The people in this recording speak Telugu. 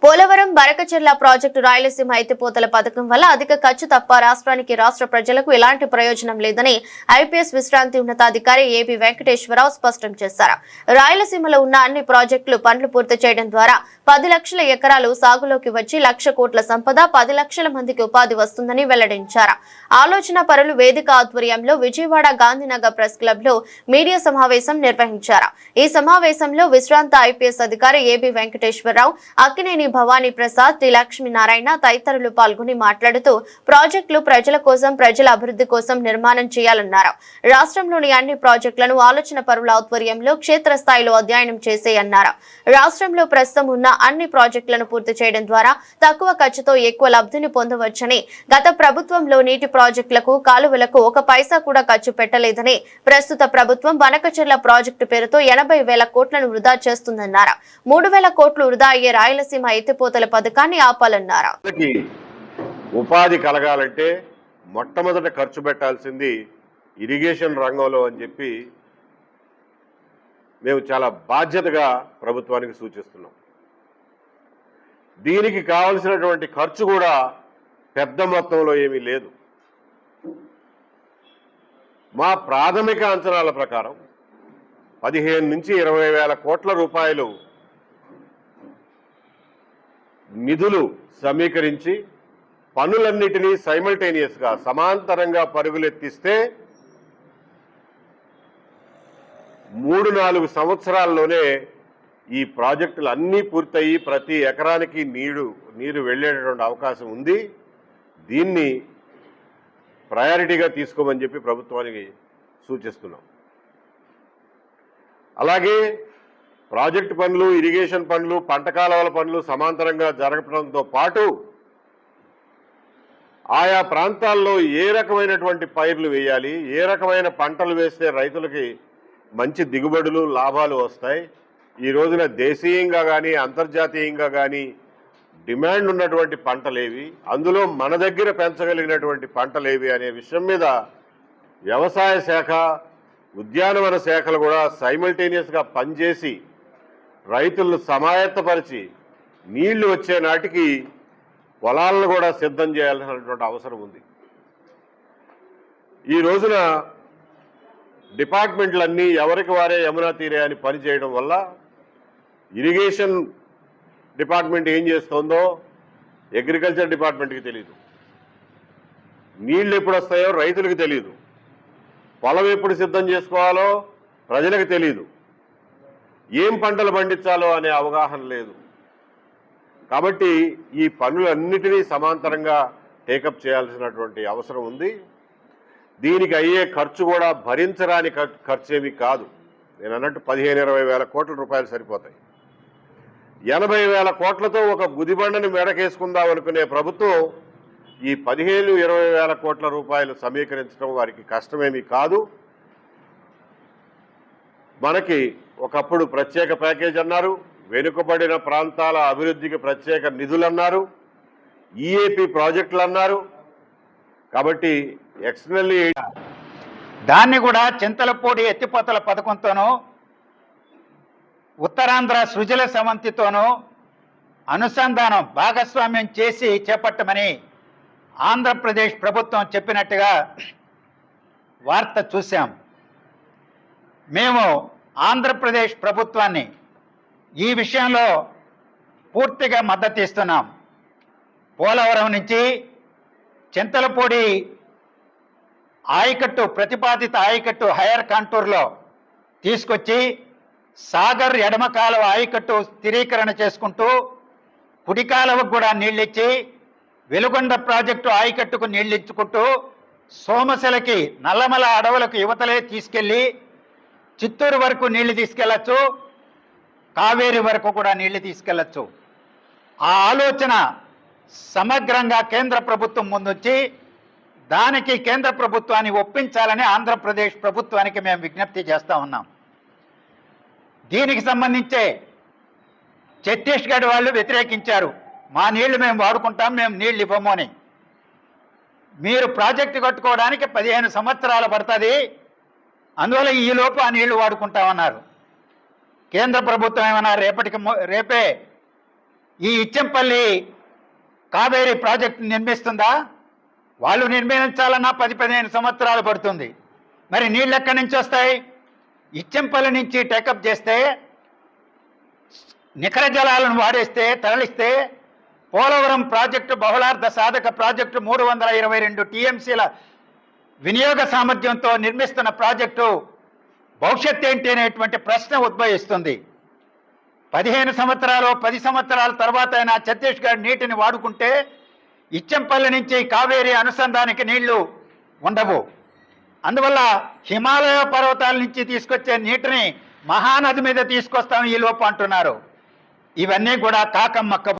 పోలవరం బరకచెర్ల ప్రాజెక్టు రాయలసీమ ఎత్తిపోతల పథకం వల్ల అధిక ఖర్చు తప్ప రాష్ట్ర ప్రజలకు ఎలాంటి ప్రయోజనం లేదని ఐపీఎస్ విశ్రాంతి ఉన్నతాధికారి ఏబి వెంకటేశ్వరరావు స్పష్టం చేశారు. రాయలసీమలో ఉన్న అన్ని ప్రాజెక్టులు పనులు పూర్తి చేయడం ద్వారా 10 లక్షల ఎకరాలు సాగులోకి వచ్చి 1,00,000 కోట్ల సంపద 10 లక్షల మందికి ఉపాధి వస్తుందని వెల్లడించారు. ఆలోచన పరులు వేదిక ఆధ్వర్యంలో విజయవాడ గాంధీనగర్ ప్రెస్ క్లబ్ లో మీడియా సమావేశం నిర్వహించారు. ఈ సమావేశంలో విశ్రాంత ఐపీఎస్ అధికారి ఏబి వెంకటేశ్వరరావు, అక్కినేని భవానీ ప్రసాద్, టి లక్ష్మీనారాయణ తదితరులు పాల్గొని మాట్లాడుతూ ప్రాజెక్టులు ప్రజల కోసం, ప్రజల అభివృద్ధి కోసం నిర్మాణం చేయాలన్నారు. రాష్ట్రంలోని అన్ని ప్రాజెక్టులను ఆలోచన పరుల ఆధ్వర్యంలో క్షేత్రస్థాయిలో అధ్యయనం చేసేయన్నారు. రాష్ట్రంలో ప్రస్తుతం ఉన్న అన్ని ప్రాజెక్టులను పూర్తి చేయడం ద్వారా తక్కువ ఖర్చుతో ఎక్కువ లబ్ధిని పొందవచ్చని, గత ప్రభుత్వంలో నీటి ప్రాజెక్టులకు, కాలువలకు 1 పైసా కూడా ఖర్చు పెట్టలేదని, ప్రస్తుత ప్రభుత్వం బనకచెర్ల ప్రాజెక్టు పేరుతో 80,000 కోట్లను వృధా చేస్తుందన్నారు. 3,000 కోట్లు వృధా అయ్యే రాయలసీమ ఎత్తిపోతల పథకాన్ని ఆపాలన్నారు. ఉపాధి కలగాలంటే మొట్టమొదట ఖర్చు పెట్టాల్సింది ఇరిగేషన్ రంగంలో అని చెప్పి మేము చాలా బాధ్యతగా ప్రభుత్వానికి సూచిస్తున్నాం. దీనికి కావలసినటువంటి ఖర్చు కూడా పెద్ద మొత్తంలో ఏమీ లేదు. మా ప్రాథమిక అంచనాల ప్రకారం 15 నుంచి 20,000 కోట్ల రూపాయలు నిధులు సమీకరించి పనులన్నిటినీ సైమల్టేనియస్గా సమాంతరంగా పరుగులెత్తిస్తే 3-4 సంవత్సరాల్లోనే ఈ ప్రాజెక్టులు అన్నీ పూర్తయి ప్రతి ఎకరానికి నీరు వెళ్ళేటటువంటి అవకాశం ఉంది. దీన్ని ప్రయారిటీగా తీసుకోమని చెప్పి ప్రభుత్వానికి సూచిస్తున్నాం. అలాగే ప్రాజెక్టు పనులు, ఇరిగేషన్ పనులు, పంట కాలువల పనులు సమాంతరంగా జరగడంతో పాటు ఆయా ప్రాంతాల్లో ఏ రకమైనటువంటి పైర్లు వేయాలి, ఏ రకమైన పంటలు వేస్తే రైతులకి మంచి దిగుబడులు, లాభాలు వస్తాయి, ఈ రోజున దేశీయంగా కానీ అంతర్జాతీయంగా కానీ డిమాండ్ ఉన్నటువంటి పంటలేవి, అందులో మన దగ్గర పెంచగలిగినటువంటి పంటలేవి అనే విషయం మీద వ్యవసాయ శాఖ, ఉద్యానవన శాఖలు కూడా సైమల్టేనియస్గా పనిచేసి రైతులను సమాయత్తపరిచి నీళ్లు వచ్చే నాటికి పొలాలను కూడా సిద్ధం చేయాల్సినటువంటి అవసరం ఉంది. ఈ రోజున డిపార్ట్మెంట్లన్నీ ఎవరికి వారే యమునా తీరే అని పనిచేయడం వల్ల ఇరిగేషన్ డిపార్ట్మెంట్ ఏం చేస్తుందో అగ్రికల్చర్ డిపార్ట్మెంట్కి తెలియదు, నీళ్లు ఎప్పుడు వస్తాయో రైతులకు తెలియదు, పొలం ఎప్పుడు సిద్ధం చేసుకోవాలో ప్రజలకు తెలియదు, ఏం పంటలు పండించాలో అనే అవగాహన లేదు. కాబట్టి ఈ పనులన్నిటినీ సమాంతరంగా టేకప్ చేయాల్సినటువంటి అవసరం ఉంది. దీనికి అయ్యే ఖర్చు కూడా భరించరాని ఖర్చు ఏమీ కాదు. నేను అన్నట్టు 15-20 కోట్ల రూపాయలు సరిపోతాయి. 80,000 కోట్లతో ఒక గుదిబండని మెడకేసుకుందాం అనుకునే ప్రభుత్వం ఈ 15-20 కోట్ల రూపాయలు సమీకరించడం వారికి కష్టమేమీ కాదు. మనకి ఒకప్పుడు ప్రత్యేక ప్యాకేజ్ అన్నారు, వెనుకబడిన ప్రాంతాల అభివృద్ధికి ప్రత్యేక నిధులు అన్నారు, ఈఏపీ ప్రాజెక్టులు అన్నారు. కాబట్టి ఎక్స్టర్నల్లీ దాన్ని కూడా చింతలపూడి ఎత్తిపోతల పథకంతోనూ ఉత్తరాంధ్ర సృజల సమంతితోనూ అనుసంధానం భాగస్వామ్యం చేసి చేపట్టమని ఆంధ్రప్రదేశ్ ప్రభుత్వం చెప్పినట్టుగా వార్త చూశాం. మేము ఆంధ్రప్రదేశ్ ప్రభుత్వాన్ని ఈ విషయంలో పూర్తిగా మద్దతు ఇస్తున్నాం. పోలవరం నుంచి చింతలపూడి ఆయకట్టు, ప్రతిపాదిత ఆయకట్టు హైయర్ కాంటూర్లో తీసుకొచ్చి సాగర్ ఎడమ కాలువ ఆయకట్టు స్థిరీకరణ చేసుకుంటూ కుడి కాలువకు కూడా నీళ్ళిచ్చి వెలుగొండ ప్రాజెక్టు ఆయకట్టుకు నీళ్ళిచ్చుకుంటూ సోమశిలకి నల్లమల అడవులకు యువతలే తీసుకెళ్ళి చిత్తూరు వరకు నీళ్లు తీసుకెళ్లొచ్చు, కావేరి వరకు కూడా నీళ్లు తీసుకెళ్లొచ్చు. ఆ ఆలోచన సమగ్రంగా కేంద్ర ప్రభుత్వం ముందొచ్చి దానికి కేంద్ర ప్రభుత్వాన్ని ఒప్పించాలని ఆంధ్రప్రదేశ్ ప్రభుత్వానికి మేము విజ్ఞప్తి చేస్తూ ఉన్నాం. దీనికి సంబంధించే ఛత్తీస్గఢ్ వాళ్ళు వ్యతిరేకించారు. మా నీళ్లు మేము వాడుకుంటాం, మేము నీళ్ళు ఇవ్వము అని. మీరు ప్రాజెక్టు కట్టుకోవడానికి 15 సంవత్సరాలు పడుతుంది, అందువల్ల ఈలోపు ఆ నీళ్లు వాడుకుంటామన్నారు. కేంద్ర ప్రభుత్వం ఏమన్నా రేపే ఈ ఇచ్చంపల్లి కావేరీ ప్రాజెక్టు నిర్మిస్తుందా? వాళ్ళు నిర్మించాలన్నా 10-15 సంవత్సరాలు పడుతుంది. మరి నీళ్ళు ఎక్కడి నుంచి వస్తాయి? ఇచ్చంపల్లి నుంచి టేకప్ చేస్తే, నికర జలాలను వాడేస్తే, తరలిస్తే పోలవరం ప్రాజెక్టు బహుళార్థ సాధక ప్రాజెక్టు 322 టీఎంసీల వినియోగ సామర్థ్యంతో నిర్మిస్తున్న ప్రాజెక్టు భవిష్యత్ ఏంటి అనేటువంటి ప్రశ్న ఉద్భవిస్తుంది. 15 సంవత్సరాలు 10 సంవత్సరాల తర్వాత అయినా ఛత్తీస్గఢ్ నీటిని వాడుకుంటే ఇచ్చంపల్లి నుంచి కావేరీ అనుసంధానికి నీళ్లు ఉండవు. అందువల్ల హిమాలయ పర్వతాల నుంచి తీసుకొచ్చే నీటిని మహానది మీద తీసుకొస్తాం ఈ లోపు అంటున్నారు. ఇవన్నీ కూడా కాకమ్మ